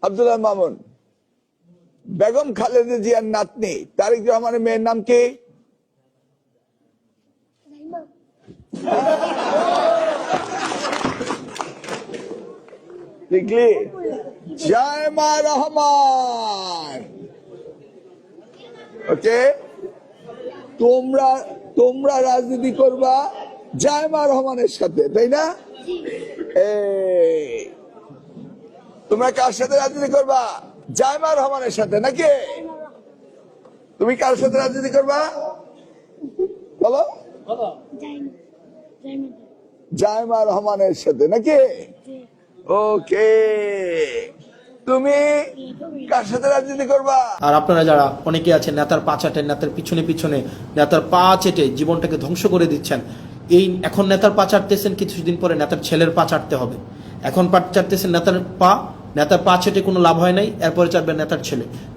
আব্দুল্লাহ মামুন, বেগম খালেদা জিয়ার নাতনি তারেক রহমানের মেয়ের নাম কি? লিখলি জায়মা রহমান। ওকে, তোমরা রাজনীতি করবা জায়মা রহমানের সাথে, তাই না? তোমরা কার সাথে রাজনীতি করবা? জায়মা রহমানের সাথে নাকি? তুমি কার সাথে রাজনীতি করবা বলো? জায়মা রহমানের সাথে নাকি? ওকে, তুমি কার সাথে রাজনীতি করবা? আর আপনারা যারা অনেকে আছেন নেতার পা চাটেন, নেতার পিছনে পিছনে নেতার পা চেটে জীবনটাকে ধ্বংস করে দিচ্ছেন, এই এখন নেতার পা চাটতেছেন, কিছুদিন পরে নেতার ছেলের পা চাটতে হবে। এখন পা চাটতেছেন নেতার পা চেটে কোনো লাভ হয় নাই, এরপরে চাটবেন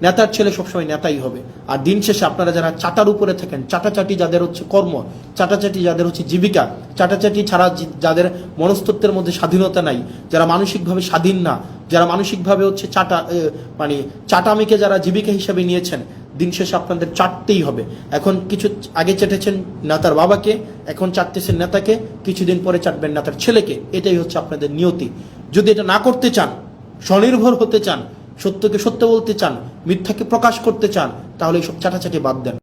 নেতার ছেলে সবসময় নেতাই হবে। আর দিন শেষে আপনারা যারা চাটার উপরে থাকেন, চাটাচাটি যাদের হচ্ছে কর্ম, চাটাচাটি যাদের হচ্ছে জীবিকা, চাটাচাটি ছাড়া যাদের মনস্তত্ত্বের মধ্যে স্বাধীনতা নাই, যারা মানসিকভাবে স্বাধীন না, যারা মানসিকভাবে হচ্ছে চাটামিকে যারা জীবিকা হিসেবে নিয়েছেন, দিন শেষে আপনাদের চাটতেই হবে। এখন কিছু আগে চেটেছেন নেতার বাবাকে, এখন চাটতেছেন নেতাকে, কিছুদিন পরে চাটবেন নেতার ছেলেকে। এটাই হচ্ছে আপনাদের নিয়তি। যদি এটা না করতে চান, স্বনির্ভর হতে চান, সত্যকে সত্য বলতে চান, মিথ্যাকে প্রকাশ করতে চান, তাহলে এইসব চাটাচাটি বাদ দেন।